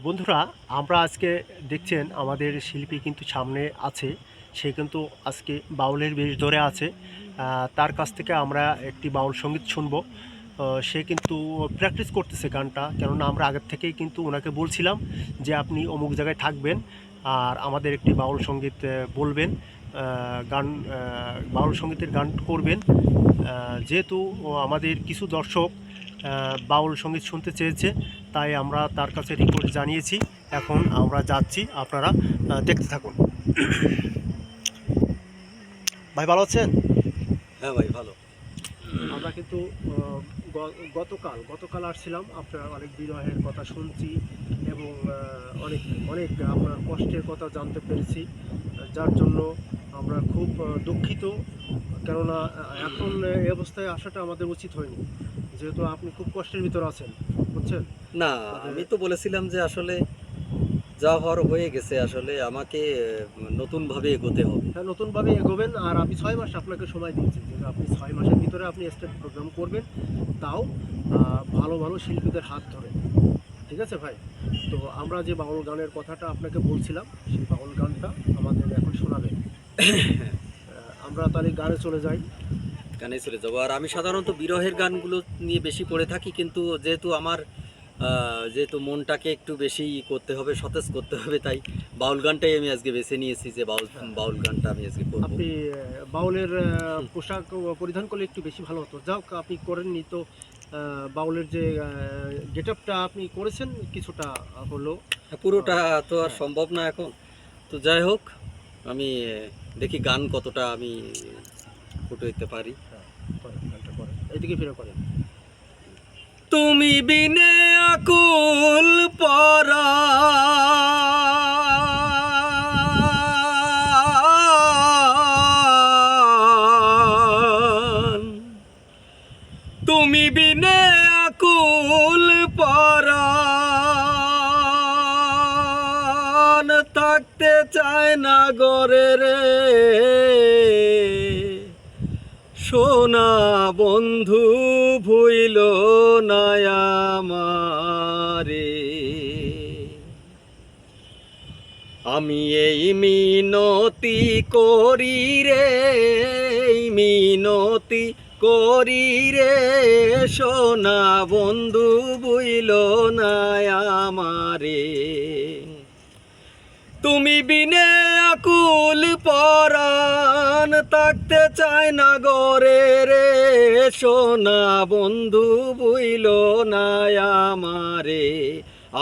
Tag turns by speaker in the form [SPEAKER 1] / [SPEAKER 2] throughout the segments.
[SPEAKER 1] বন্ধুরা, আমরা আজকে দেখছেন আমাদের শিল্পী কিন্তু সামনে আছে। সে কিন্তু আজকে বাউলের বেশ ধরে আছে। তার কাছ থেকে আমরা একটি বাউল সঙ্গীত শুনবো। সে কিন্তু প্র্যাকটিস করতেছে গানটা, কেননা আমরা আগের থেকেই কিন্তু ওনাকে বলছিলাম যে আপনি অমুক জায়গায় থাকবেন আর আমাদের একটি বাউল সঙ্গীত বলবেন, গান বাউল সঙ্গীতের গান করবেন। যেহেতু আমাদের কিছু দর্শক বাউল সঙ্গীত শুনতে চেয়েছে, তাই আমরা তার কাছে রিকোয়েস্ট জানিয়েছি। এখন আমরা যাচ্ছি, আপনারা দেখতে থাকুন। ভাই ভালো আছেন?
[SPEAKER 2] হ্যাঁ ভাই ভালো।
[SPEAKER 1] আমরা কিন্তু গতকাল আসছিলাম, আপনার অনেক বিরহের কথা শুনছি এবং অনেক অনেক আপনার কষ্টের কথা জানতে পেরেছি, যার জন্য আমরা খুব দুঃখিত। কেননা এখন এই অবস্থায় আসাটা আমাদের উচিত হয়নি, যেহেতু আপনি খুব কষ্টের ভিতর আছেন, বুঝছেন।
[SPEAKER 2] না, আমি তো বলেছিলাম যে আসলে যা হওয়ার হয়ে গেছে, আসলে আমাকে নতুনভাবে এগোতে হবে।
[SPEAKER 1] হ্যাঁ, নতুনভাবে এগোবেন। আর আমি 6 মাস আপনাকে সময় দিয়েছি, যে আপনি 6 মাসের ভিতরে আপনি স্টেজ প্রোগ্রাম করবেন, তাও ভালো ভালো শিল্পীদের হাত ধরে। ঠিক আছে ভাই? তো আমরা যে বাউল গানের কথাটা আপনাকে বলছিলাম, সেই বাউল গানটা আমাদের এখন শোনাবেন। আমরা তাহলে গানে চলে যাই।
[SPEAKER 2] গানে চলে যাবো। আর আমি সাধারণত বিরহের গানগুলো নিয়ে বেশি পড়ে থাকি, কিন্তু যেহেতু আমার যেহেতু মনটাকে একটু বেশি করতে হবে, সতেজ করতে হবে, তাই বাউল গানটাই আমি আজকে বেছে নিয়েছি যে বাউল গানটা আমি আজকে করবো।
[SPEAKER 1] আপনি বাউলের পোশাক পরিধান করলে একটু বেশি ভালো হতো। যাক, আপনি করেননি তো। বাউলের যে গেট আপটা আপনি করেছেন কিছুটা হলো।
[SPEAKER 2] পুরোটা তো আর সম্ভব না এখন। তো যাই হোক, আমি দেখি গান কতটা আমি ফুটে দিতে পারি।
[SPEAKER 1] করেন, গানটা করেন, এইদিকে ফিরে করেন।
[SPEAKER 2] তুমি বিনে আকুল পরা তুমি বিনে আকুল পরাণ থাকতে চায় না গরে রে সোনা বন্ধু ভুইল না আমারে। আমি এই মিনতি করি রে, এই মিনতি করি রে সোনা বন্ধু ভুইল না আমারে। তুমি বিনে আকুল পরাণ থাকতে চায় না গরে রে সোনা বন্ধু ভুইল না আমারে।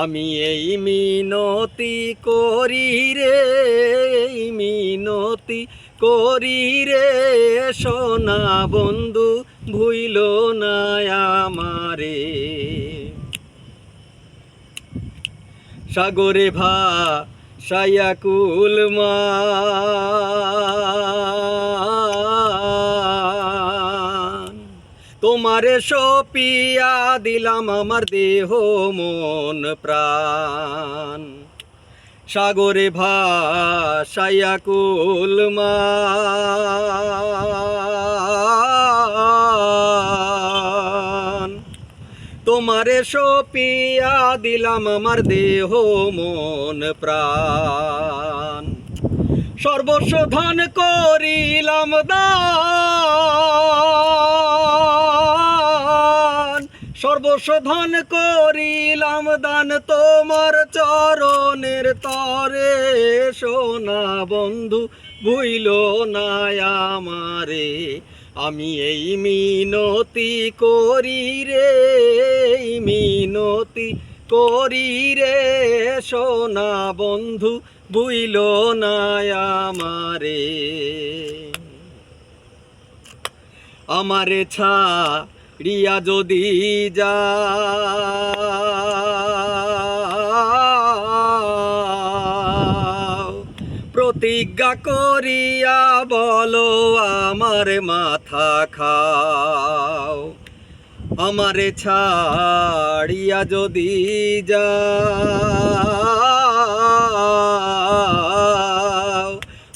[SPEAKER 2] আমি এই মিনতি করি রে, এই মিনতি করি রে সোনা বন্ধু ভুইল না আমারে। সাগরে ভাসাইয়া কুল মান তোমারে সপিয়া দিলাম আমার দেহ মন প্রাণ। সাগরে ভাসাইয়া কুল মান তোমারে সপিয়া দিলাম আমার দেহ মন প্রাণ। সর্বস্ব ধন করিলাম দান, সর্বস্ব ধন করিলাম দান তোমার চরণের তরে সোনা বন্ধু ভুইল না আমারে। আমি এই মিনতি করি রে, এই মিনতি করি রে সোনা বন্ধু ভুইল না আমারে। আমারে ছাড়িয়া যদি যাও প্রতিজ্ঞা করিয়া বলো আমার মাথা খাও। আমারে ছাড়িয়া যদি যাও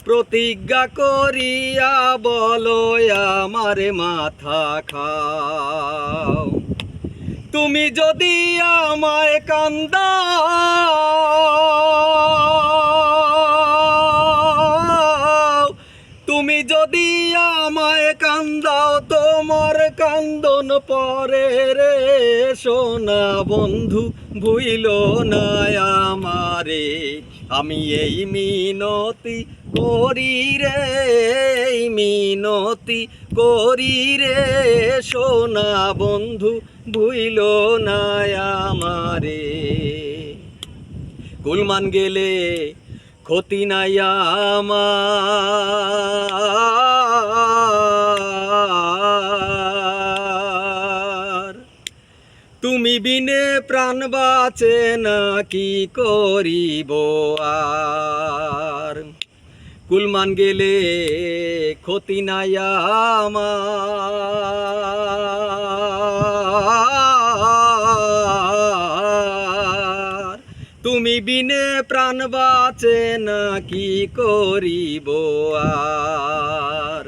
[SPEAKER 2] প্রতিজ্ঞা করিয়া বলো আমারে মাথা খাও। তুমি যদি আমায় কান্দাও করে রে সোনা বন্ধু ভুইল না আমারে, আমি এই মিনতি করি রে, এই মিনতি করি রে সোনা বন্ধু ভুইল না আমারে। গুলমান গেলে ক্ষতি নাই আমার, তুমি বিনে প্রাণ বাঁচে না কি করিব আর। গুলমান গেলে ক্ষতি নাই আমার, তুমি বিনে প্রাণ বাঁচে না কি করিব আর।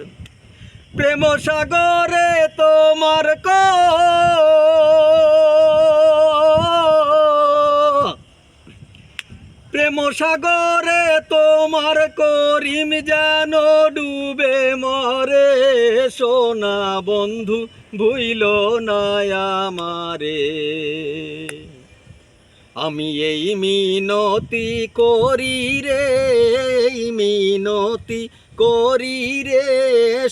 [SPEAKER 2] প্রেম সাগরে তোমার প্রেম সাগরে তোমার করিম যেন ডুবে মরে, সোনা বন্ধু ভুইল না আমারে। আমি এই মিনতি করি রে, এই মিনতি করি রে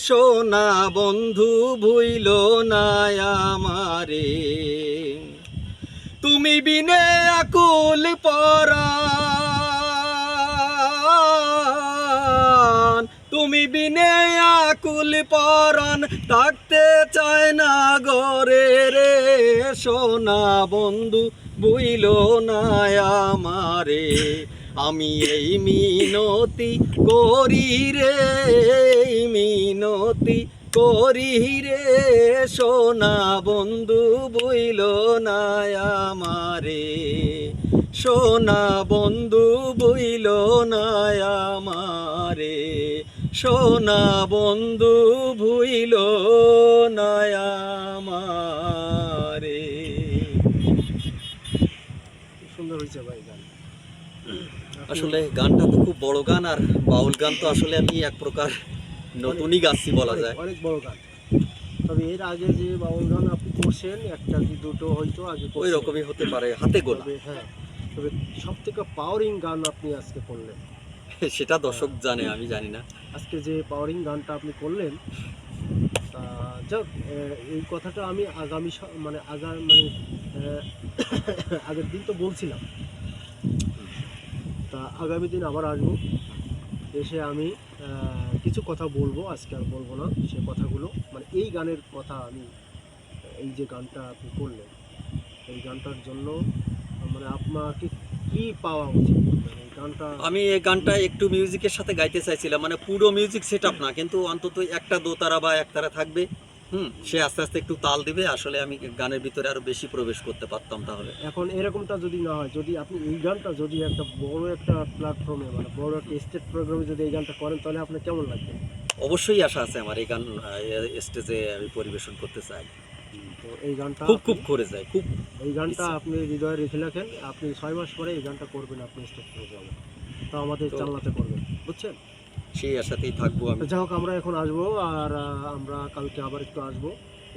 [SPEAKER 2] সোনা বন্ধু ভুইল না আমারে। তুমি বিনে আকুল পরাণ, তুমি বিনে আকুল পরাণ থাকতে চায় না গরে রে সোনা বন্ধু ভুইল না আমারে। আমি এই মিনতি করি রে, এই মিনতি করি রে সোনা বন্ধু ভুইল না আমারে, সোনা বন্ধু ভুইল না আমারে, সোনা বন্ধু ভুইল না আমারে।
[SPEAKER 1] সুন্দর হয়েছে ভাই গান।
[SPEAKER 2] আসলে গানটা তো খুব বড় গান, আর বাউল গান তো আসলে আমি এক প্রকার নতুনই গাচ্ছি বলা যায়।
[SPEAKER 1] অনেক বড় গান। তবে এর আগে যে বাউল গান আপনি করছেন একটা কি দুটো হয়তো আগে
[SPEAKER 2] ওই রকমই হতে পারে, হাতে গোনা।
[SPEAKER 1] হ্যাঁ, তবে সব থেকে পাওয়ারিং গান আপনি আজকে করলেন।
[SPEAKER 2] সেটা দর্শক জানে, আমি জানি না।
[SPEAKER 1] আজকে যে পাওয়ারিং গানটা আপনি করলেন, তা যাক, এই কথাটা আমি মানে আগের দিন তো বলছিলাম, তা আগামী দিন আবার আসবো, এসে আমি কিছু কথা বলবো, আজকে আর বলবো না সে কথাগুলো। মানে এই গানের কথা আমি, এই যে গানটা আপনি করলেন, এই গানটার জন্য মানে আপনাকে কি পাওয়া উচিত? মানে এই গানটা
[SPEAKER 2] আমি এই গানটা একটু মিউজিকের সাথে গাইতে চাইছিলাম, মানে পুরো মিউজিক সেটআপ না, কিন্তু অন্তত একটা দোতারা বা একতারা থাকবে। সে আস্তে আস্তে একটু তাল দিবে, আসলে আমি গানের ভিতরে আরো বেশি প্রবেশ করতে পারতাম তাহলে।
[SPEAKER 1] এখন এরকমটা যদি না হয়, যদি আপনি এই গানটা যদি একটা বড় একটা প্ল্যাটফর্মে, মানে বড় একটা স্টেজ প্রোগ্রামে যদি এই গানটা করেন, তাহলে আপনার কেমন লাগবে?
[SPEAKER 2] অবশ্যই আশা আছে আমার এই গান স্টেজে আমি পরিবেশন করতে চাই।
[SPEAKER 1] তো এই গানটা
[SPEAKER 2] খুব করে যায়, খুব।
[SPEAKER 1] এই গানটা আপনি হৃদয়ে রেখে রাখেন, আপনি 6 মাস পরে এই গানটা করবেন, আপনি স্টেজ প্রোগ্রামে, তো আমাদের
[SPEAKER 2] তো
[SPEAKER 1] জানলাতে করবেন, বুঝছেন?
[SPEAKER 2] সেই আশাতেই থাকবো আমি।
[SPEAKER 1] যাই হোক, আমরা এখন আসবো, আর আমরা কালকে আবার একটু আসবো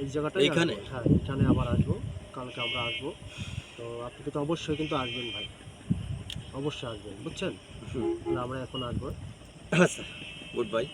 [SPEAKER 1] এই জায়গাটায়।
[SPEAKER 2] এইখানে?
[SPEAKER 1] হ্যাঁ, এখানে আবার আসবো, কালকে আমরা আসবো। তো আপনি কিন্তু অবশ্যই কিন্তু আসবেন ভাই, অবশ্যই আসবেন, বুঝছেন? তাহলে আমরা এখন আসবো।
[SPEAKER 2] আচ্ছা, গুড বাই।